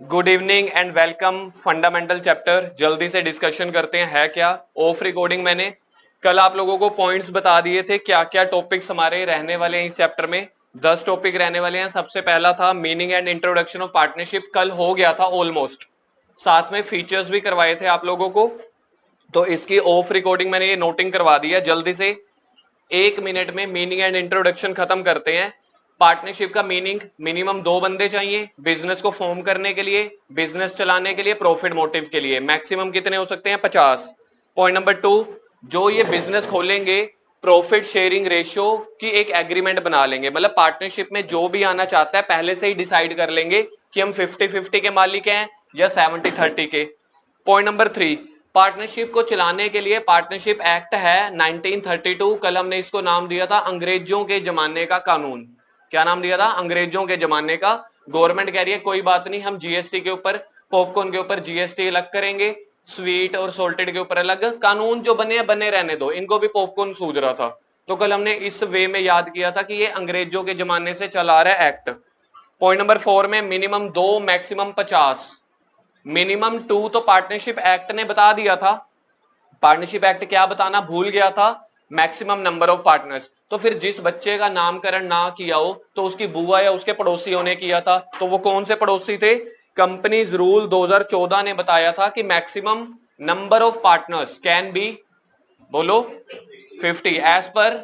Good evening and welcome. Fundamental chapter जल्दी से discussion करते हैं। है क्या ऑफ रिकॉर्डिंग मैंने कल आप लोगों को पॉइंट्स बता दिए थे क्या क्या टॉपिक्स हमारे रहने वाले हैं इस चैप्टर में। 10 टॉपिक रहने वाले हैं। सबसे पहला था meaning and introduction of partnership, कल हो गया था ऑलमोस्ट। साथ में फीचर्स भी करवाए थे आप लोगों को, तो इसकी ऑफ रिकॉर्डिंग मैंने ये नोटिंग करवा दिया। जल्दी से 1 मिनट में मीनिंग एंड इंट्रोडक्शन खत्म करते हैं। पार्टनरशिप का मीनिंग, मिनिमम 2 बंदे चाहिए बिजनेस को फॉर्म करने के लिए, बिजनेस चलाने के लिए, प्रॉफिट मोटिव के लिए। मैक्सिमम कितने हो सकते हैं? 50। पॉइंट नंबर 2, जो ये बिजनेस खोलेंगे प्रॉफिट शेयरिंग रेशियो की एक एग्रीमेंट बना लेंगे। मतलब पार्टनरशिप में जो भी आना चाहता है पहले से ही डिसाइड कर लेंगे कि हम 50-50 के मालिक हैं या 70-30 के। पॉइंट नंबर 3, पार्टनरशिप को चलाने के लिए पार्टनरशिप एक्ट है 1932। कल हमने इसको नाम दिया था अंग्रेजों के जमाने का कानून। क्या नाम दिया था? अंग्रेजों के जमाने का। गवर्नमेंट कह रही है कोई बात नहीं, हम जीएसटी के ऊपर, पॉपकॉर्न के ऊपर जीएसटी अलग करेंगे, स्वीट और सोल्टेड के ऊपर अलग। कानून जो बने हैं बने रहने दो, इनको भी पॉपकॉर्न सूझ रहा था। तो कल हमने इस वे में याद किया था कि ये अंग्रेजों के जमाने से चला रहा है एक्ट। पॉइंट नंबर 4 में मिनिमम 2 मैक्सिमम 50। मिनिमम 2 तो पार्टनरशिप एक्ट ने बता दिया था। पार्टनरशिप एक्ट क्या बताना भूल गया था? Maximum number of partners. तो फिर जिस बच्चे का नामकरण ना किया हो तो उसकी बुआ या उसके पड़ोसियों ने किया था, तो वो कौन से पड़ोसी थे? कंपनीज रूल 2014 ने बताया था कि maximum number of partners can be, बोलो, 50 as per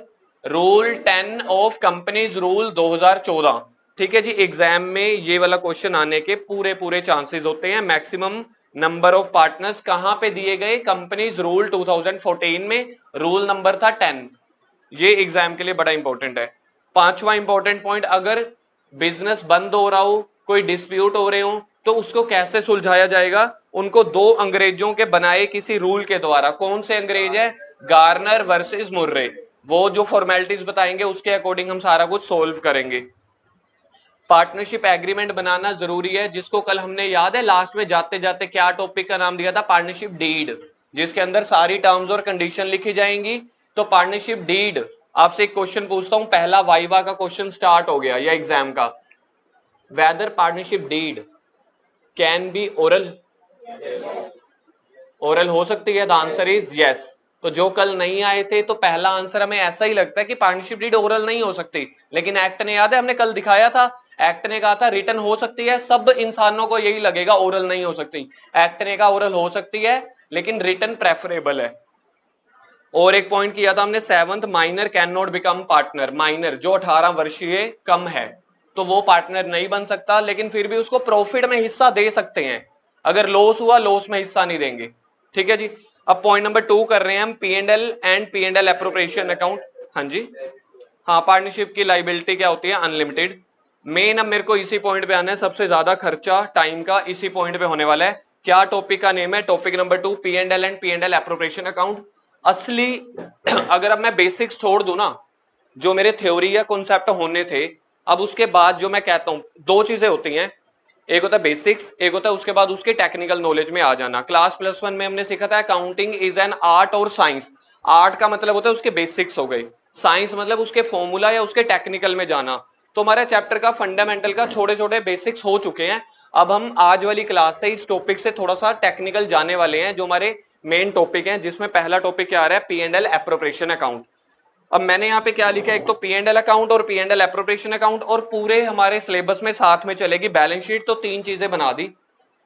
rule 10 of companies rule 2014। ठीक है जी, एग्जाम में ये वाला क्वेश्चन आने के पूरे पूरे चांसेस होते हैं। मैक्सिमम नंबर ऑफ पार्टनर्स कहां पे दिए गए? कंपनीज रूल 2014 में, रूल नंबर था 10। ये एग्जाम के लिए बड़ा इंपॉर्टेंट है। पांचवा इंपॉर्टेंट पॉइंट, अगर बिजनेस बंद हो रहा हो, कोई डिस्प्यूट हो रहे हो, तो उसको कैसे सुलझाया जाएगा? उनको 2 अंग्रेजों के बनाए किसी रूल के द्वारा। कौन से अंग्रेज है? Garner versus Murray. वो जो फॉर्मेलिटीज बताएंगे उसके अकॉर्डिंग हम सारा कुछ सोल्व करेंगे। पार्टनरशिप एग्रीमेंट बनाना जरूरी है, जिसको कल हमने याद है लास्ट में जाते जाते क्या टॉपिक का नाम दिया था? पार्टनरशिप डीड, जिसके अंदर सारी टर्म्स और कंडीशन लिखी जाएंगी। तो पार्टनरशिप डीड, आपसे एक क्वेश्चन पूछता हूं, पहला वाइवा का क्वेश्चन स्टार्ट हो गया या एग्जाम का। Whether partnership deed can be oral? Oral हो सकती है। The answer is yes. तो जो कल नहीं आए थे, तो पहला आंसर हमें ऐसा ही लगता है कि पार्टनरशिप डीड ओरल नहीं हो सकती, लेकिन एक्ट ने, याद है हमने कल दिखाया था, एक्ट ने कहा था रिटर्न हो सकती है। सब इंसानों को यही लगेगा ओरल नहीं हो सकती। एक्ट ने कहा ओरल हो सकती है लेकिन रिटर्न प्रेफरेबल है। और एक पॉइंट किया था हमने 7th, minor can not become partner. Minor जो 18 वर्षीय कम है तो वो पार्टनर नहीं बन सकता, लेकिन फिर भी उसको प्रॉफिट में हिस्सा दे सकते हैं। अगर लॉस हुआ, लॉस में हिस्सा नहीं देंगे। ठीक है जी। अब पॉइंट नंबर 2 कर रहे हैं हम, P and L appropriation account. हाँ जी, हाँ, पार्टनरशिप की लाइबिलिटी क्या होती है? अनलिमिटेड। मेन अब मेरे को इसी पॉइंट पे आना है, सबसे ज्यादा खर्चा टाइम का इसी पॉइंट पे होने वाला है। क्या टॉपिक का नेम है? Topic number 2, P and L appropriation account. असली अगर अब मैं बेसिक्स छोड़ दूं ना, जो मेरे थ्योरी या कॉन्सेप्ट होने थे, अब उसके बाद जो मैं कहता हूं, 2 चीजें होती हैं, एक होता है बेसिक्स, एक होता है उसके बाद उसके टेक्निकल नॉलेज में आ जाना। क्लास +1 में हमने सीखा था अकाउंटिंग इज एन आर्ट और साइंस। आर्ट का मतलब होता है उसके बेसिक्स हो गए, साइंस मतलब उसके फॉर्मूला या उसके टेक्निकल में जाना। तो हमारे चैप्टर का फंडामेंटल का छोटे छोटे बेसिक्स हो चुके हैं। अब हम आज वाली क्लास से इस टॉपिक से थोड़ा सा टेक्निकल जाने वाले हैं, जो हमारे मेन टॉपिक हैं, जिसमें पहला टॉपिक क्या आ रहा है? P and L appropriation account. अब मैंने यहाँ पे क्या लिखा है? एक तो पी एंड एल अकाउंट और P and L appropriation account, और पूरे हमारे सिलेबस में साथ में चलेगी बैलेंस शीट। तो 3 चीजें बना दी।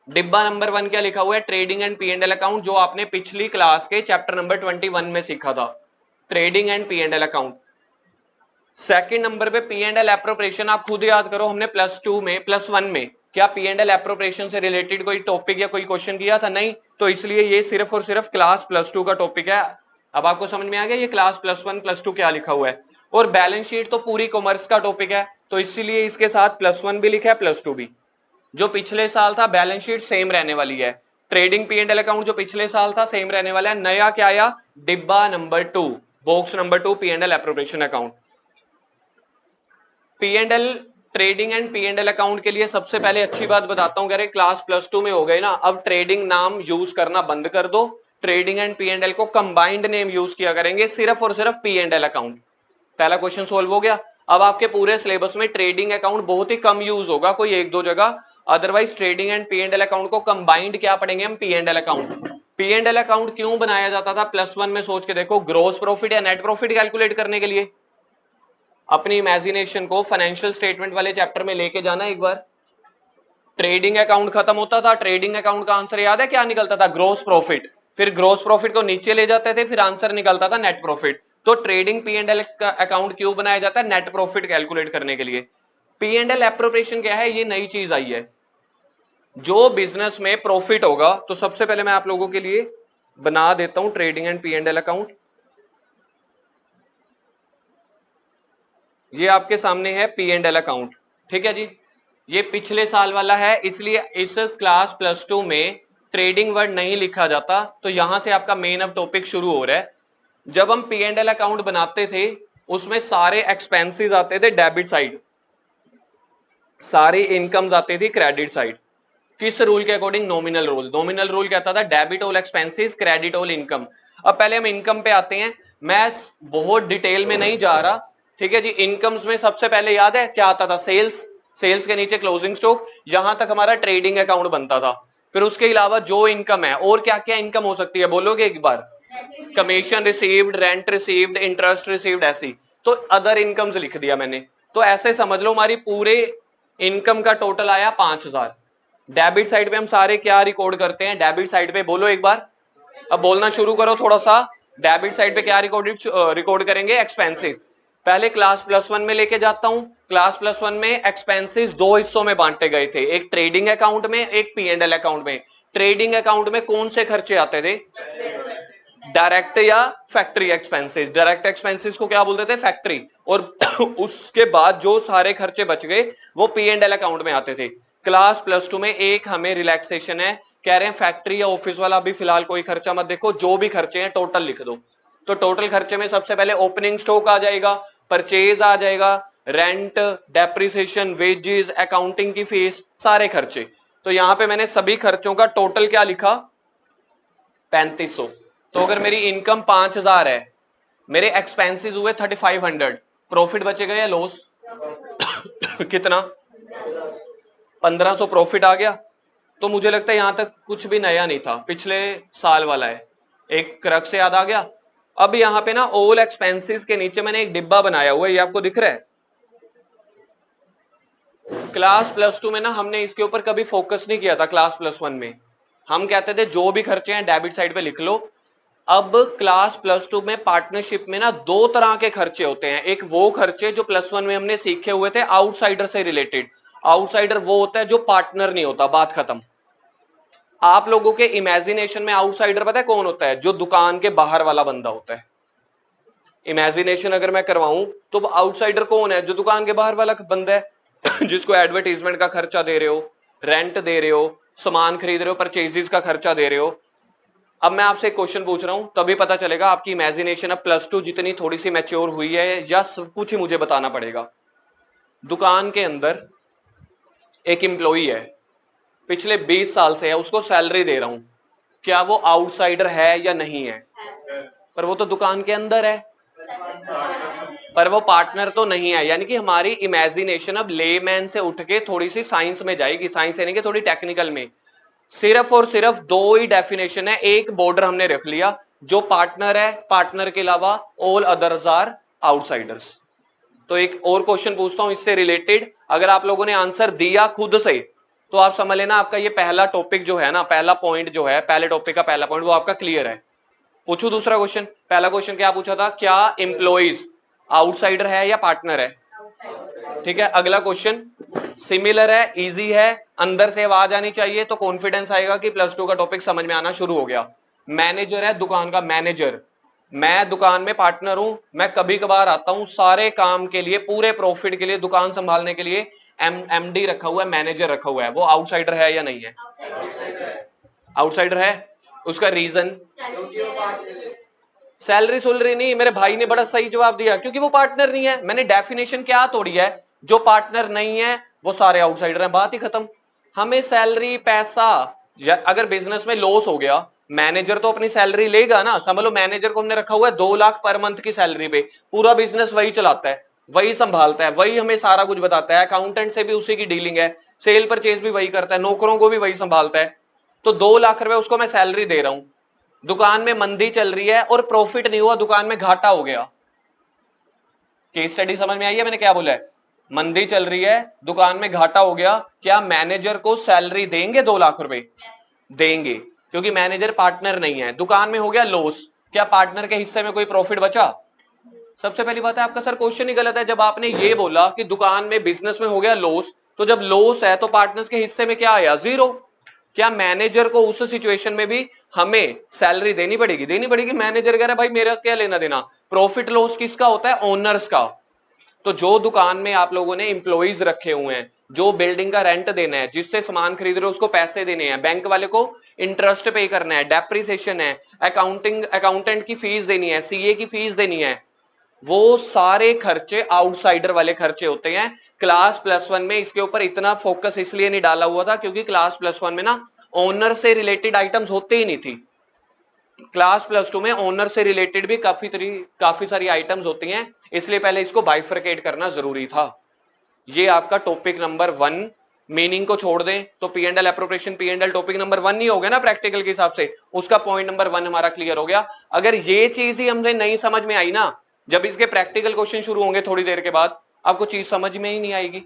डिब्बा नंबर 1 क्या लिखा हुआ है? Trading and P and L account, जो आपने पिछली क्लास के चैप्टर नंबर 21 में सीखा था, trading and P and L account. Second number पे पी एंड एल एप्रोप्रिएशन, आप खुद याद करो, हमने +2 में, +1 में क्या पी एंड एल एप्रोप्रिएशन से रिलेटेड कोई टॉपिक या कोई क्वेश्चन किया था? नहीं। तो इसलिए ये सिर्फ और सिर्फ क्लास +2 का टॉपिक है। अब आपको समझ में आ गया ये क्लास +1 +2 क्या लिखा हुआ है। और बैलेंस शीट तो पूरी कॉमर्स का टॉपिक है, तो इसीलिए इसके साथ +1 भी लिखा है, +2 भी। जो पिछले साल था बैलेंस शीट सेम रहने वाली है। Trading P and L account जो पिछले साल था सेम रहने वाला है। नया क्या आया? डिब्बा number 2, box number 2, P and L appropriation account. P and L, trading and P and L account के लिए सबसे पहले अच्छी बात बताता हूं, कह रहे क्लास +2 में हो गए ना, अब ट्रेडिंग नाम यूज करना बंद कर दो। Trading and P and L को कंबाइंड नेम यूज किया करेंगे, सिर्फ और सिर्फ पी एंड एल अकाउंट। पहला क्वेश्चन सोल्व हो गया। अब आपके पूरे सिलेबस में ट्रेडिंग अकाउंट बहुत ही कम यूज होगा, कोई 1-2 जगह, otherwise trading and P and L account को कंबाइंड क्या पढ़ेंगे हम, P and L account. P and L account क्यों बनाया जाता था +1 में, सोच के देखो, ग्रोस प्रॉफिट या नेट प्रॉफिट कैलकुलेट करने के लिए। अपनी इमेजिनेशन को फाइनेंशियल स्टेटमेंट वाले चैप्टर में लेके जाना एक बार। ट्रेडिंग अकाउंट खत्म होता था, ट्रेडिंग अकाउंट का आंसर याद है क्या निकलता था, ग्रोस प्रॉफिट। फिर ग्रोस प्रॉफिट को नीचे ले जाते थे, फिर आंसर निकलता था नेट प्रॉफिट। तो ट्रेडिंग पी एंड एल का अकाउंट क्यों बनाया जाता है, नेट प्रॉफिट कैलकुलेट करने के लिए। पी एंड एल एप्रोप्रिएशन क्या है, ये नई चीज आई है। जो बिजनेस में प्रॉफिट होगा, तो सबसे पहले मैं आप लोगों के लिए बना देता हूं trading and P and L account. ये आपके सामने है पी एंड एल अकाउंट, ठीक है जी। ये पिछले साल वाला है, इसलिए इस क्लास +2 में ट्रेडिंग वर्ड नहीं लिखा जाता। तो यहां से आपका मेन अब टॉपिक शुरू हो रहा है। जब हम पी एंड एल अकाउंट बनाते थे, उसमें सारे एक्सपेंसेस आते थे डेबिट साइड, सारी इनकम्स आती थी क्रेडिट साइड। किस रूल के according, nominal rule. Nominal rule कहता था debit all expenses credit all income. अब पहले हम इनकम पे आते हैं, मैं बहुत डिटेल में नहीं जा रहा, ठीक है जी। इनकम्स में सबसे पहले याद है क्या आता था, सेल्स। सेल्स के नीचे क्लोजिंग स्टॉक, यहां तक हमारा ट्रेडिंग अकाउंट बनता था। फिर उसके अलावा जो इनकम है, और क्या क्या इनकम हो सकती है बोलोगे एक बार, commission received, rent received, interest received, ऐसी। तो अदर इनकम्स लिख दिया मैंने। तो ऐसे समझ लो हमारी पूरे इनकम का टोटल आया 5000। डेबिट साइड पे हम सारे क्या रिकॉर्ड करते हैं, डेबिट साइड पे बोलो एक बार, अब बोलना शुरू करो थोड़ा सा। डेबिट साइड पे क्या रिकॉर्ड करेंगे, एक्सपेंसेस। पहले क्लास +1 में लेके जाता हूं। क्लास +1 में एक्सपेंसेस दो हिस्सों में बांटे गए थे, एक ट्रेडिंग अकाउंट में, एक पी एंड एल अकाउंट में। ट्रेडिंग अकाउंट में कौन से खर्चे आते थे, डायरेक्ट या फैक्ट्री एक्सपेंसेस। डायरेक्ट एक्सपेंसेस को क्या बोलते थे, फैक्ट्री। और उसके बाद जो सारे खर्चे बच गए वो पी एंड एल अकाउंट में आते थे। क्लास +2 में एक हमें रिलैक्सेशन है, कह रहे हैं फैक्ट्री या ऑफिस वाला अभी फिलहाल कोई खर्चा मत देखो, जो भी खर्चे हैं टोटल लिख दो। तो टोटल खर्चे में सबसे पहले ओपनिंग स्टॉक आ जाएगा, परचेज आ जाएगा, रेंट, डेप्रिसिएशन, वेजेस, अकाउंटिंग की फीस, सारे खर्चे। तो यहां पे मैंने सभी खर्चों का टोटल क्या लिखा, 3500। तो अगर मेरी इनकम 5000 है, मेरे एक्सपेंसेस हुए 3500, प्रॉफिट बचेगा या लॉस कितना, 1500 प्रॉफिट आ गया। तो मुझे लगता है यहां तक कुछ भी नया नहीं था, पिछले साल वाला है। एक क्रक्स से याद आ गया। अब यहां पे ना ऑल एक्सपेंसेस के नीचे मैंने एक डिब्बा बनाया हुआ है, ये आपको दिख रहा है। क्लास +2 में ना हमने इसके ऊपर कभी फोकस नहीं किया था। क्लास +1 में हम कहते थे जो भी खर्चे हैं डेबिट साइड पे लिख लो। अब क्लास +2 में पार्टनरशिप में ना दो तरह के खर्चे होते हैं। एक वो खर्चे जो +1 में हमने सीखे हुए थे आउटसाइडर से रिलेटेड। आउटसाइडर वो होता है जो पार्टनर नहीं होता, बात खत्म। आप लोगों के इमेजिनेशन में आउटसाइडर पता है कौन होता है, जो दुकान के बाहर वाला बंदा होता है। इमेजिनेशन अगर मैं करवाऊं तो आउटसाइडर कौन है, जो दुकान के बाहर वाला बंदा है जिसको एडवर्टीजमेंट का खर्चा दे रहे हो, रेंट दे रहे हो, सामान खरीद रहे हो, परचेजेस का खर्चा दे रहे हो। अब मैं आपसे एक क्वेश्चन पूछ रहा हूं, तभी पता चलेगा आपकी इमेजिनेशन अब +2 जितनी थोड़ी सी मैच्योर हुई है या सब कुछ ही मुझे बताना पड़ेगा। दुकान के अंदर एक एम्प्लॉई है, पिछले 20 साल से है, उसको सैलरी दे रहा हूं, क्या वो आउटसाइडर है या नहीं है, पर वो तो दुकान के अंदर है, पर वो पार्टनर तो नहीं है। यानी कि हमारी इमेजिनेशन अब लेमैन से उठ के थोड़ी सी साइंस में जाएगी, साइंस यानी कि थोड़ी टेक्निकल में। सिर्फ और सिर्फ दो ही डेफिनेशन है, एक बॉर्डर हमने रख लिया, जो पार्टनर है, पार्टनर के अलावा ऑल अदर्स आर आउटसाइडर्स। तो एक और क्वेश्चन पूछता हूं इससे रिलेटेड, अगर आप लोगों ने आंसर दिया खुद से तो आप समझ लेना आपका ये पहला टॉपिक जो है ना, पहला पॉइंट जो है, पहले टॉपिक का पहला पॉइंट वो आपका क्लियर है। पूछू दूसरा क्वेश्चन। पहला क्वेश्चन क्या पूछा था, क्या एम्प्लॉइज आउटसाइडर है या पार्टनर है, ठीक है। अगला क्वेश्चन सिमिलर है, इजी है, अंदर से आवाज आनी चाहिए, तो कॉन्फिडेंस आएगा कि +2 का टॉपिक समझ में आना शुरू हो गया। मैनेजर है दुकान का, मैनेजर, मैं दुकान में पार्टनर हूं, मैं कभी कभार आता हूं सारे काम के लिए, पूरे प्रॉफिट के लिए, दुकान संभालने के लिए एमडी रखा हुआ है, मैनेजर रखा हुआ है, वो आउटसाइडर है या नहीं है, आउटसाइडर है। उसका रीजन, सैलरी सुलरी नहीं, मेरे भाई ने बड़ा सही जवाब दिया, क्योंकि वो पार्टनर नहीं है। मैंने डेफिनेशन क्या तोड़ी है, जो पार्टनर नहीं है वो सारे आउटसाइडर हैं, बात ही खत्म। हमें सैलरी, पैसा, अगर बिजनेस में लॉस हो गया, मैनेजर तो अपनी सैलरी लेगा ना। समझ लो मैनेजर को हमने रखा हुआ है 2 लाख पर मंथ की सैलरी पे, पूरा बिजनेस वही चलाता है, वही संभालता है, वही हमें सारा कुछ बताता है, अकाउंटेंट से भी उसी की डीलिंग है। सेल परचेज भी वही करता है, नौकरों को भी वही संभालता है। तो 2 लाख रुपए उसको मैं सैलरी दे रहा हूं, दुकान में मंदी चल रही है और प्रॉफिट नहीं हुआ, दुकान में घाटा हो गया। केस स्टडी समझ में आई है मैंने क्या बोला है? मंदी चल रही है, दुकान में घाटा हो गया, क्या मैनेजर को सैलरी देंगे 2 लाख रुपए? देंगे, क्योंकि मैनेजर पार्टनर नहीं है। दुकान में हो गया लॉस, क्या पार्टनर के हिस्से में कोई प्रॉफिट बचा? सबसे पहली बात है आपका सर क्वेश्चन ही गलत है जब आपने ये बोला कि दुकान में बिजनेस में हो गया लॉस, तो जब लॉस है तो पार्टनर्स के हिस्से में क्या आया? जीरो। क्या मैनेजर को उस सिचुएशन में भी हमें सैलरी देनी पड़ेगी? देनी पड़ेगी। मैनेजर कह रहा है भाई मेरा क्या लेना देना, प्रॉफिट लॉस किसका होता है? ओनर्स का। तो जो दुकान में आप लोगों ने इंप्लॉइज रखे हुए हैं, जो बिल्डिंग का रेंट देना है, जिससे सामान खरीद रहे हो उसको पैसे देने हैं, बैंक वाले को इंटरेस्ट पे करना है, डेप्रिसिएशन है, अकाउंटेंट की फीस देनी है, सीए की फीस देनी है, वो सारे खर्चे आउटसाइडर वाले खर्चे होते हैं। क्लास +1 में इसके ऊपर इतना फोकस इसलिए नहीं डाला हुआ था क्योंकि क्लास +1 में ना ओनर से रिलेटेड आइटम्स होते ही नहीं थी। क्लास +2 में ओनर से रिलेटेड भी काफी सारी आइटम्स होती हैं, इसलिए पहले इसको बाइफरकेट करना जरूरी था। ये आपका टॉपिक नंबर 1। मीनिंग को छोड़ दें तो P and L appropriation, P and L topic number 1 ही हो गया ना प्रैक्टिकल के हिसाब से, उसका पॉइंट नंबर 1 हमारा क्लियर हो गया। अगर ये चीज ही हमें नहीं समझ में आई ना, जब इसके प्रैक्टिकल क्वेश्चन शुरू होंगे थोड़ी देर के बाद, आपको चीज समझ में ही नहीं आएगी।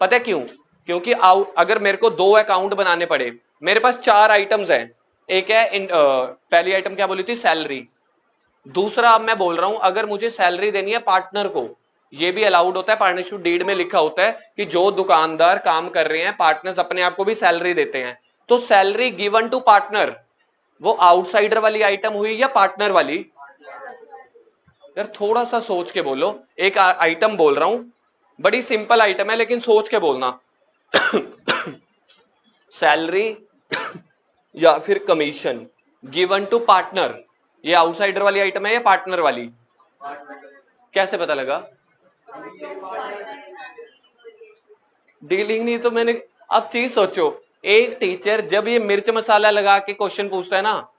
पता है क्यों? क्योंकि अगर मेरे को 2 अकाउंट बनाने पड़े, मेरे पास 4 आइटम्स हैं। एक है पहली आइटम क्या बोली थी? सैलरी। दूसरा अब मैं बोल रहा हूं अगर मुझे सैलरी देनी है पार्टनर को, ये भी अलाउड होता है, पार्टनरशिप डीड में लिखा होता है कि जो दुकानदार काम कर रहे हैं पार्टनर्स अपने आप को भी सैलरी देते हैं। तो सैलरी गिवन टू पार्टनर, वो आउटसाइडर वाली आइटम हुई या पार्टनर वाली? यार थोड़ा सा सोच के बोलो। एक आइटम बोल रहा हूं, बड़ी सिंपल आइटम है लेकिन सोच के बोलना। सैलरी या फिर कमीशन गिवन टू पार्टनर, ये आउटसाइडर वाली आइटम है या पार्टनर वाली? कैसे पता लगा? डीलिंग नहीं तो मैंने, अब चीज सोचो, एक टीचर जब ये मिर्च मसाला लगा के क्वेश्चन पूछता है ना,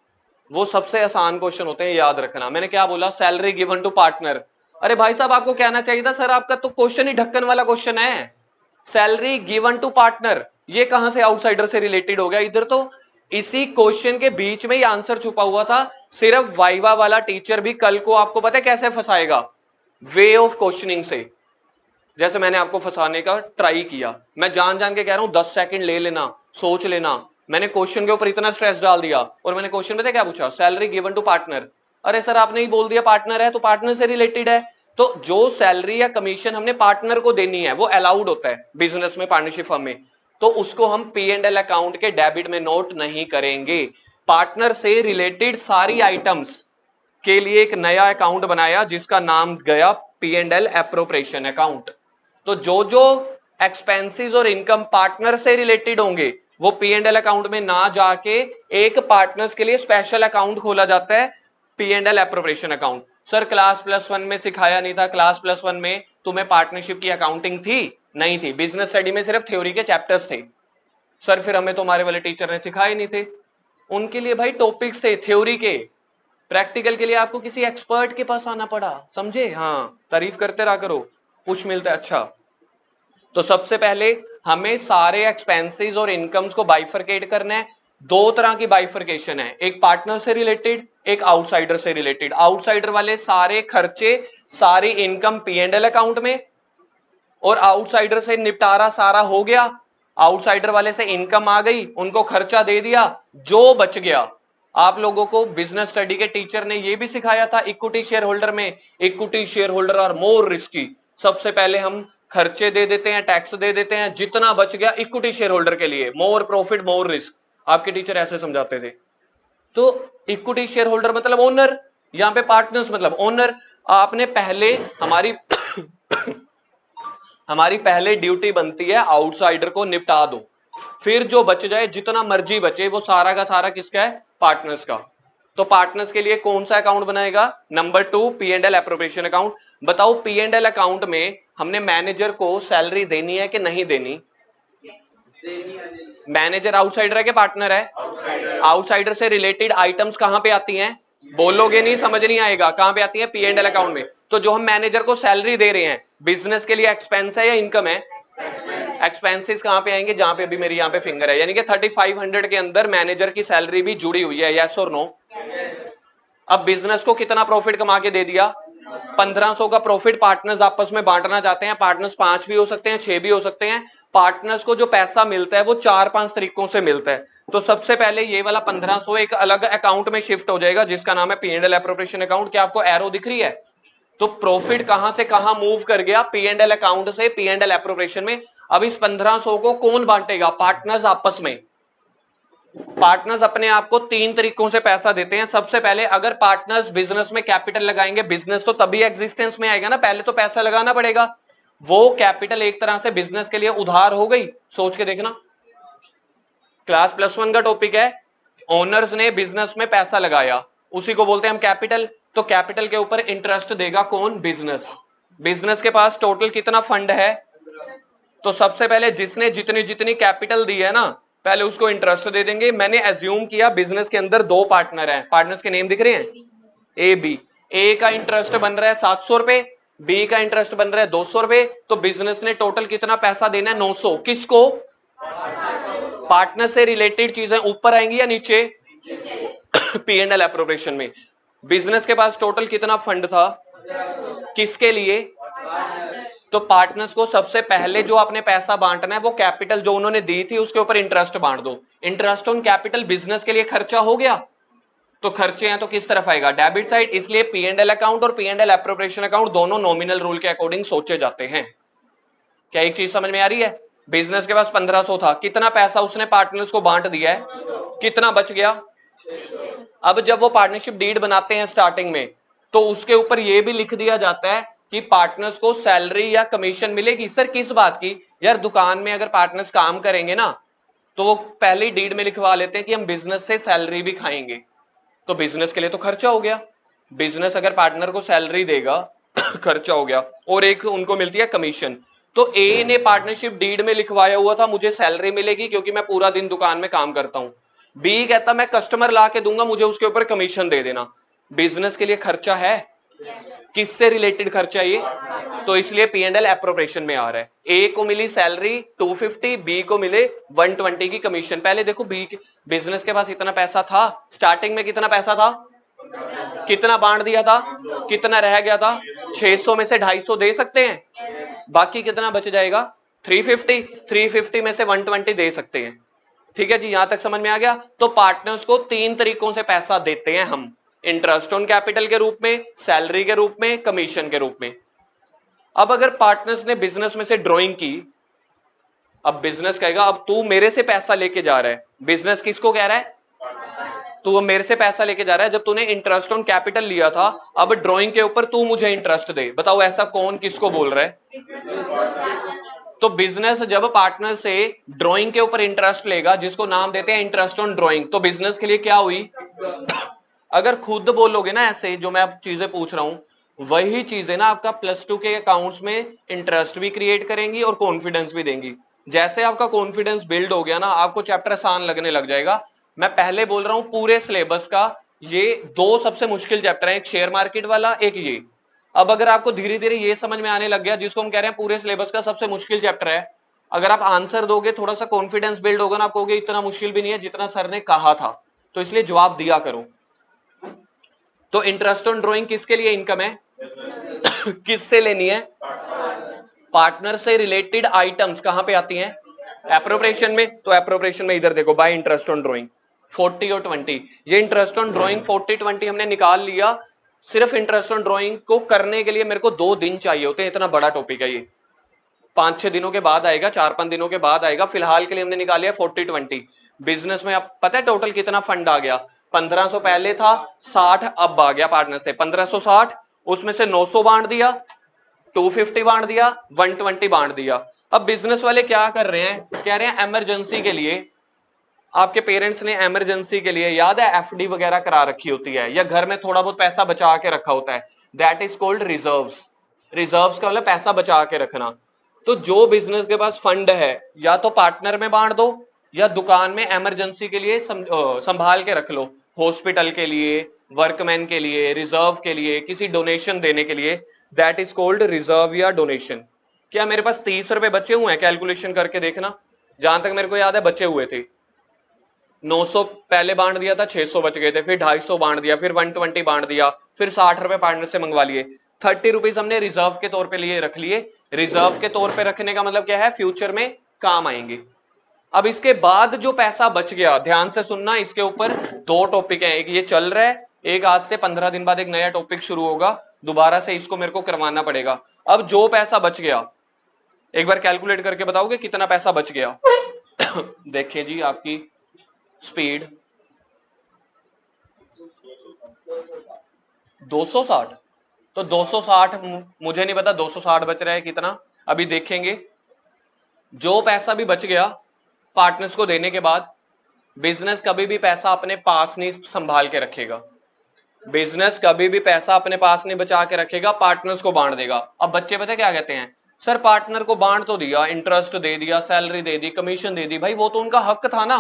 वो सबसे आसान क्वेश्चन होते हैं, याद रखना। मैंने क्या बोला? Salary given to partner. अरे भाई साहब आपको कहना चाहिए था सर आपका तो क्वेश्चन ही ढक्कन वाला क्वेश्चन है। सैलरी गिवन टू पार्टनर, ये कहां से आउटसाइडर से रिलेटेड हो गया? इधर तो इसी क्वेश्चन के बीच में ही आंसर छुपा हुआ था। सिर्फ वाइवा वाला टीचर भी कल को आपको पता है कैसे फंसाएगा? वे ऑफ क्वेश्चनिंग से। जैसे मैंने आपको फंसाने का ट्राई किया, मैं जान जान के कह रहा हूं 10 सेकंड ले लेना, सोच लेना। मैंने क्वेश्चन के ऊपर इतना स्ट्रेस डाल दिया और मैंने क्वेश्चन में क्या पूछा? Salary given to partner. अरे सर आपने ही बोल दिया पार्टनर है, तो पार्टनर से रिलेटेड है। तो जो सैलरी या कमीशन हमने पार्टनर को देनी है वो अलाउड होता है बिजनेस में, पार्टनरशिप फर्म में, तो उसको हम पी एंड एल अकाउंट के डेबिट में नोट नहीं करेंगे। पार्टनर से रिलेटेड सारी आइटम्स के लिए एक नया अकाउंट बनाया जिसका नाम गया P and L appropriation account. तो जो जो एक्सपेंसेस और इनकम पार्टनर से रिलेटेड होंगे वो पी एंड एल अकाउंट में ना जाके एक पार्टनर्स के लिए स्पेशल अकाउंट खोला जाता है, P and L appropriation account. Sir class +1 में सिखाया नहीं था, क्लास +1 में तुम्हें पार्टनरशिप की अकाउंटिंग थी? नहीं थी, बिजनेस स्टडी में सिर्फ थ्योरी के चैप्टर्स थे। सर फिर हमें तुम्हारे वाले टीचर ने सिखाए नहीं थे। उनके लिए भाई टॉपिक्स थे थ्योरी के, प्रैक्टिकल के लिए आपको किसी एक्सपर्ट के पास आना पड़ा, समझे? हाँ, तारीफ करते रहा करो, पुश मिलता है। अच्छा, तो सबसे पहले हमें सारे एक्सपेंसेस और इनकम्स को बाइफरकेट करना है। 2 तरह की बाइफरकेशन है, एक पार्टनर से रिलेटेड, एक आउटसाइडर से रिलेटेड। आउटसाइडर वाले सारे खर्चे, सारी income P and L account में, और आउटसाइडर से निपटारा सारा हो गया। आउटसाइडर वाले से इनकम आ गई, उनको खर्चा दे दिया, जो बच गया। आप लोगों को बिजनेस स्टडी के टीचर ने यह भी सिखाया था इक्विटी शेयर होल्डर में, equity share holder are more risky. सबसे पहले हम खर्चे दे देते हैं, टैक्स दे देते हैं, जितना बच गया इक्विटी शेयर होल्डर के लिए, मोर प्रॉफिट मोर रिस्क। आपके टीचर ऐसे समझाते थे। तो इक्विटी शेयर होल्डर मतलब ओनर, यहां पे पार्टनर्स मतलब ओनर। आपने पहले हमारी पहले ड्यूटी बनती है आउटसाइडर को निपटा दो, फिर जो बच जाए जितना मर्जी बचे वो सारा का सारा किसका है? पार्टनर्स का। तो पार्टनर्स के लिए कौन सा अकाउंट बनाएगा? Number 2 P and L appropriation account. बताओ पी एंड एल अकाउंट में हमने मैनेजर को सैलरी देनी है कि नहीं देनी? मैनेजर आउटसाइडर है कि पार्टनर है? आउटसाइडर से रिलेटेड आइटम्स कहां पे आती हैं? बोलोगे नहीं, समझ नहीं आएगा। कहां पे आती है? पी एंड एल अकाउंट में। तो जो हम मैनेजर को सैलरी दे रहे हैं, बिजनेस के लिए एक्सपेंस है या इनकम है? एक्सपेंसेस कहां पे आएंगे, जहां पे अभी मेरी यहां पे फिंगर है, यानी कि 3500 के अंदर मैनेजर की सैलरी भी जुड़ी हुई है, यस और नो। अब बिजनेस को कितना प्रॉफिट कमा के दे दिया, 1500 का प्रॉफिट पार्टनर्स आपस में बांटना चाहते हैं। पार्टनर्स 5 भी हो सकते हैं, 6 भी हो सकते हैं। पार्टनर्स को जो पैसा मिलता है वो 4-5 तरीकों से मिलता है। तो सबसे पहले ये वाला 1500 एक अलग अकाउंट में शिफ्ट हो जाएगा जिसका नाम है P&L एप्रोप्रिएशन अकाउंट। क्या आपको एरो दिख रही है? तो प्रॉफिट कहां से कहां मूव कर गया, P&L अकाउंट से P&L एप्रोप्रिएशन में। अब इस 1500 को कौन बांटेगा, पार्टनर्स आपस में। पार्टनर्स अपने आप को 3 तरीकों से पैसा देते हैं। सबसे पहले अगर पार्टनर्स बिजनेस में कैपिटल लगाएंगे, बिजनेस तो तभी एग्जिस्टेंस में आएगा ना, पहले तो पैसा लगाना पड़ेगा। वो कैपिटल एक तरह से बिजनेस के लिए उधार हो गई, सोच के देखना। क्लास +1 का टॉपिक है, ओनर्स ने बिजनेस में पैसा लगाया, उसी को बोलते हैं हम कैपिटल। तो कैपिटल के ऊपर इंटरेस्ट देगा कौन, बिजनेस। बिजनेस के पास टोटल कितना फंड है, तो सबसे पहले जिसने जितनी जितनी कैपिटल दी है ना, पहले उसको इंटरेस्ट दे देंगे। मैंने एज्यूम किया बिजनेस के अंदर 2 पार्टनर हैं, पार्टनर्स के नेम दिख रहे हैं, ए बी। ए का इंटरेस्ट बन रहा है 700 रुपए, बी का इंटरेस्ट बन रहा है 200 रुपए। तो बिजनेस ने टोटल कितना पैसा देना है, 900। किसको, पार्टनर से रिलेटेड चीजें ऊपर आएंगी या नीचे, P&L एप्रोप्रिएशन में। बिजनेस के पास टोटल कितना फंड था, किसके लिए, तो पार्टनर्स को सबसे पहले जो आपने पैसा बांटना है वो कैपिटल जो उन्होंने दी थी उसके ऊपर इंटरेस्ट बांट दो। इंटरेस्ट ऑन कैपिटल बिजनेस के लिए खर्चा हो गया, तो खर्चे हैं तो किस तरफ आएगा, डेबिट साइड। इसलिए P&L अकाउंट और P&L एप्रोप्रिएशन अकाउंट दोनों नॉमिनल रूल के अकॉर्डिंग सोचे जाते हैं। क्या एक चीज समझ में आ रही है? बिजनेस के पास 1500 था, कितना पैसा उसने पार्टनर्स को बांट दिया है, कितना बच गया। अब जब वो पार्टनरशिप डीड बनाते हैं स्टार्टिंग में, तो उसके ऊपर ये भी लिख दिया जाता है कि पार्टनर्स को सैलरी या कमीशन मिलेगी। सर किस बात की, यार दुकान में अगर पार्टनर्स काम करेंगे ना, तो वो पहले ही डीड में लिखवा लेते हैं कि हम बिजनेस से सैलरी भी खाएंगे, तो बिजनेस के लिए तो खर्चा हो गया। बिजनेस अगर पार्टनर को सैलरी देगा खर्चा हो गया, और एक उनको मिलती है कमीशन। तो ए ने पार्टनरशिप डीड में लिखवाया हुआ था मुझे सैलरी मिलेगी क्योंकि मैं पूरा दिन दुकान में काम करता हूं। बी कहता मैं कस्टमर ला के दूंगा, मुझे उसके ऊपर कमीशन दे देना। बिजनेस के लिए खर्चा है, किससे रिलेटेड खर्चा ये, तो इसलिए P&L एप्रोप्रिएशन में आ रहा है। ए को मिली सैलरी 250, बी को मिले 120 की कमीशन। पहले देखो बी बिजनेस के पास इतना पैसा था, स्टार्टिंग में कितना पैसा था, कितना बांट दिया था, कितना रह गया था, 600 में से 250 दे सकते हैं, बाकी कितना बच जाएगा, 350। 350 में से 120 दे सकते हैं। ठीक है जी, यहां तक समझ में आ गया। तो पार्टनर्स को 3 तरीकों से पैसा देते हैं हम, इंटरेस्ट ऑन कैपिटल के रूप में, सैलरी के रूप में, कमीशन के रूप में। अब अगर पार्टनर्स ने बिजनेस में से ड्रॉइंग की, अब बिजनेस कहेगा अब तू मेरे से पैसा लेके जा रहा है, बिजनेस किसको कह रहा है, तू मेरे से पैसा लेके जा रहा है, जब तूने इंटरेस्ट ऑन कैपिटल लिया था, अब ड्रॉइंग के ऊपर तू मुझे इंटरेस्ट दे। बताओ ऐसा कौन किसको बोल रहा है, तो बिजनेस जब पार्टनर से ड्राइंग के ऊपर इंटरेस्ट लेगा जिसको नाम देते हैं इंटरेस्ट ऑन ड्राइंग, तो बिजनेस के लिए क्या हुई। अगर खुद बोलोगे ना ऐसे जो मैं अब चीजें पूछ रहा हूं, वही चीजें ना आपका +2 के अकाउंट्स में इंटरेस्ट भी क्रिएट करेंगी और कॉन्फिडेंस भी देंगी। जैसे आपका कॉन्फिडेंस बिल्ड हो गया ना, आपको चैप्टर आसान लगने लग जाएगा। मैं पहले बोल रहा हूं पूरे सिलेबस का ये 2 सबसे मुश्किल चैप्टर है, एक शेयर मार्केट वाला, एक ये। अब अगर आपको धीरे धीरे ये समझ में आने लग गया, जिसको हम कह रहे हैं पूरे सिलेबस का सबसे मुश्किल चैप्टर है, अगर आप आंसर दोगे थोड़ा सा कॉन्फिडेंस बिल्ड होगा ना, आप कहोगे इतना मुश्किल भी नहीं है जितना सर ने कहा था, तो इसलिए जवाब दिया करो। तो इंटरेस्ट ऑन ड्राइंग किसके लिए इनकम है किससे लेनी है, पार्टनर से रिलेटेड आइटम्स कहां पे आती हैं, एप्रोप्रिएशन में। तो एप्रोप्रिएशन में इधर देखो बाय इंटरेस्ट ऑन ड्राइंग 40 और 20, ये इंटरेस्ट ऑन ड्राइंग 40-20 हमने निकाल लिया। सिर्फ इंटरेस्ट ऑन ड्राइंग को करने के लिए मेरे को 2 दिन चाहिए होते हैं, इतना बड़ा टॉपिक है ये। 5-6 दिनों के बाद आएगा, 4-5 दिनों के बाद आएगा। फिलहाल के लिए हमने निकाल लिया 40-20। बिजनेस में आप पता है टोटल कितना फंड आ गया, 1500 पहले था, 60 अब आ गया पार्टनर से, 1560, उसमें से 900 बांट दिया, 250 बांट दिया, 120 बांट दिया। अब बिजनेस वाले क्या कर रहे हैं, कह रहे हैं इमरजेंसी के लिए, आपके पेरेंट्स ने इमरजेंसी के लिए याद है एफडी वगैरह करा रखी होती है, या घर में थोड़ा बहुत पैसा बचा के रखा होता है, that is called reserves. Reserves का मतलब पैसा बचा के रखना। तो जो बिजनेस के पास फंड है, या तो पार्टनर में बांट दो, या दुकान में इमरजेंसी के लिए संभाल के रख लो, हॉस्पिटल के लिए, वर्कमैन के लिए, रिजर्व के लिए, किसी डोनेशन देने के लिए, दैट इज कॉल्ड रिजर्व या डोनेशन। क्या मेरे पास 30 रुपए बचे हुए हैं? कैलकुलेशन करके देखना, जहां तक मेरे को याद है बचे हुए थे। 900 पहले बांट दिया था, 600 बच गए थे, फिर 250 बांट दिया, फिर 120 बांट दिया, फिर 60 रुपए पार्टनर से मंगवा लिए। 30 रुपीज हमने रिजर्व के तौर पे लिए रख लिए। रिजर्व के तौर पे रखने का मतलब क्या है? फ्यूचर में काम आएंगे। अब इसके बाद जो पैसा बच गया, ध्यान से सुनना, इसके ऊपर 2 टॉपिक है, एक ये चल रहा है, एक आज से 15 दिन बाद एक नया टॉपिक शुरू होगा, दोबारा से इसको मेरे को करवाना पड़ेगा। अब जो पैसा बच गया एक बार कैलकुलेट करके बताओगे कितना पैसा बच गया? देखिए जी, आपकी स्पीड 260, तो 260 मुझे नहीं पता 260 बच रहा है कितना, अभी देखेंगे। जो पैसा भी बच गया पार्टनर्स को देने के बाद, बिजनेस कभी भी पैसा अपने पास नहीं संभाल के रखेगा। बिजनेस कभी भी पैसा अपने पास नहीं बचा के रखेगा, पार्टनर्स को बांट देगा। अब बच्चे पता क्या कहते हैं? सर पार्टनर को बांट तो दिया, इंटरेस्ट दे दिया, सैलरी दे दी, कमीशन दे दी, भाई वो तो उनका हक था ना।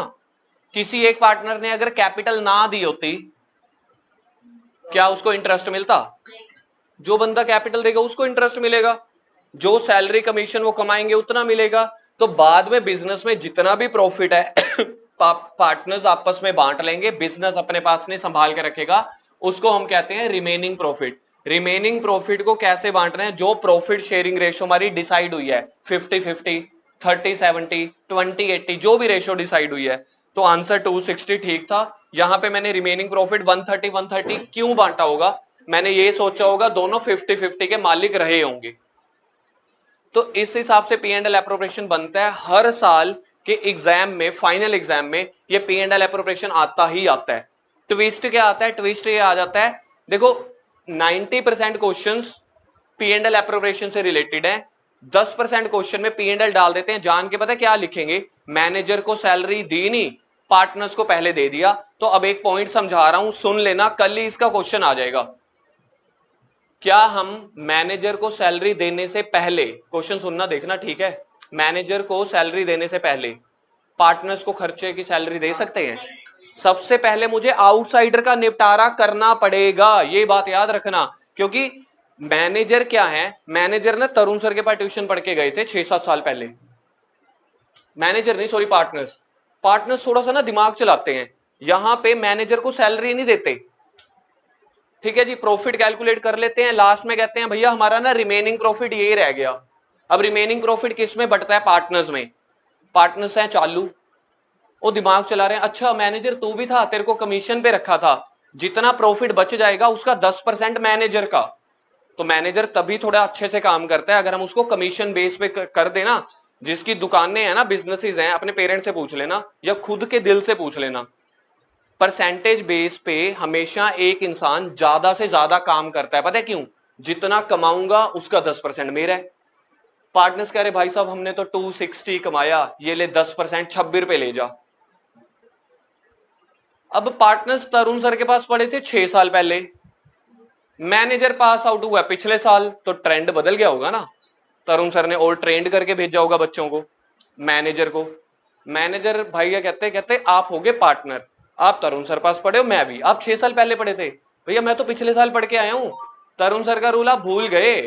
किसी एक पार्टनर ने अगर कैपिटल ना दी होती, क्या उसको इंटरेस्ट मिलता? जो बंदा कैपिटल देगा उसको इंटरेस्ट मिलेगा, जो सैलरी कमीशन वो कमाएंगे उतना मिलेगा। तो बाद में बिजनेस में जितना भी प्रॉफिट है पार्टनर्स आपस में बांट लेंगे, बिजनेस अपने पास नहीं संभाल के रखेगा, उसको हम कहते हैं रिमेनिंग प्रॉफिट। रिमेनिंग प्रॉफिट को कैसे बांट रहे हैं? जो प्रॉफिट शेयरिंग रेशो हमारी डिसाइड हुई है, 50-50, 30-70, 20-80, जो भी रेशो डिसाइड हुई है। तो आंसर 260 ठीक था। यहां पे मैंने रिमेनिंग प्रॉफिट 130 क्यों बांटा होगा? मैंने ये सोचा होगा दोनों 50-50 के मालिक रहे होंगे। तो इस हिसाब से पी एंड एल एप्रोप्रिएशन बनता है। हर साल के एग्जाम में, फाइनल एग्जाम में ये पी एंड एल एप्रोप्रिएशन आता ही आता है। ट्विस्ट क्या आता है? ट्विस्ट ये आ जाता है, देखो 90% questions P and L appropriation से रिलेटेड है, 10% क्वेश्चन में पी एंड एल डाल देते हैं, जान के पता क्या लिखेंगे? मैनेजर को सैलरी दी नहीं, पार्टनर्स को पहले दे दिया। तो अब एक पॉइंट समझा रहा हूं, सुन लेना, कल ही इसका क्वेश्चन आ जाएगा। क्या हम मैनेजर को सैलरी देने से पहले, क्वेश्चन सुनना देखना ठीक है, मैनेजर को सैलरी देने से पहले पार्टनर्स को खर्चे की सैलरी दे सकते हैं? सबसे पहले मुझे आउटसाइडर का निपटारा करना पड़ेगा, ये बात याद रखना। क्योंकि मैनेजर क्या है? मैनेजर ना तरुण सर के पास ट्यूशन पढ़ के गए थे 6-7 साल पहले। मैनेजर नहीं, सॉरी, पार्टनर्स। पार्टनर्स थोड़ा सा ना दिमाग चलाते हैं, यहां पे मैनेजर को सैलरी नहीं देते, ठीक है जी। प्रॉफिट कैलकुलेट कर लेते हैं, लास्ट में कहते हैं भैया हमारा ना रिमेनिंग प्रॉफिट ये रह गया। अब रिमेनिंग प्रॉफिट किस में बटता है? पार्टनर्स में। पार्टनर्स हैं चालू, वो दिमाग चला रहे हैं, अच्छा मैनेजर तू भी था, तेरे को कमीशन पे रखा था, जितना प्रॉफिट बच जाएगा उसका 10% मैनेजर का। तो मैनेजर तभी थोड़ा अच्छे से काम करता है अगर हम उसको कमीशन बेस पे कर देना। जिसकी दुकानें हैं ना, बिजनेसेस हैं, अपने पेरेंट्स से पूछ लेना या खुद के दिल से पूछ लेना, परसेंटेज बेस पे हमेशा एक इंसान ज्यादा से ज्यादा काम करता है। पता है क्यों? जितना कमाऊंगा उसका 10% मेरा है। पार्टनर्स कह रहे भाई साहब हमने तो 260 कमाया, ये ले 10%, 26 रुपए ले जा। अब पार्टनर्स तरुण सर के पास पढ़े थे 6 साल पहले, मैनेजर पास आउट हुआ पिछले साल, तो ट्रेंड बदल गया होगा ना। तरुण सर ने और ट्रेंड करके भेजा होगा बच्चों को, मैनेजर को। मैनेजर भैया कहते आप होगे पार्टनर, आप तरुण सर पास पढ़े हो, मैं भी, आप 6 साल पहले पढ़े थे। भैया मैं तो पिछले साल पढ़ के आया हूं। तरुण सर का रूल आप भूल गए,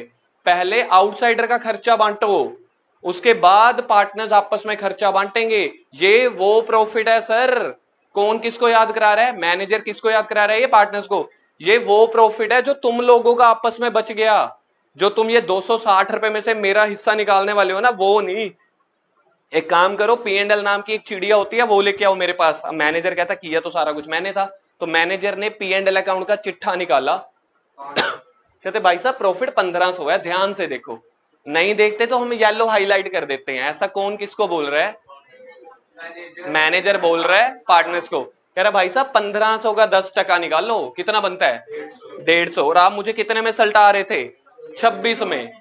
पहले आउटसाइडर का खर्चा बांटो, उसके बाद पार्टनर्स आपस में खर्चा बांटेंगे। ये वो प्रॉफिट है सर। कौन किसको याद करा रहा है? मैनेजर किसको याद करा रहा है? ये पार्टनर्स को। ये वो प्रॉफिट है जो तुम लोगों का आपस में बच गया, जो तुम ये 260 रुपए में से मेरा हिस्सा निकालने वाले हो ना, वो नहीं। एक काम करो, पी एंड एल नाम की एक चिड़िया होती है, वो लेके आओ मेरे पास। अब मैनेजर कहता किया तो सारा कुछ मैंने था, तो मैनेजर ने पी एंड एल अकाउंट का चिट्ठा निकाला। कहते भाई साहब प्रॉफिट 1500 है, ध्यान से देखो। नहीं देखते तो हम येलो हाईलाइट कर देते हैं। ऐसा कौन किसको बोल रहा है? मैनेजर बोल रहा है पार्टनर्स को, कह रहा भाई साहब 1500 का 10% निकालो, कितना बनता है? 150। और आप मुझे कितने में सल्टा रहे थे? 26 में।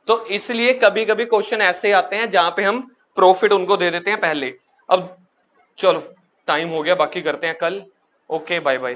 तो इसलिए कभी कभी क्वेश्चन ऐसे आते हैं जहां पे हम प्रॉफिट उनको दे देते हैं पहले। अब चलो टाइम हो गया, बाकी करते हैं कल। Okay, bye bye.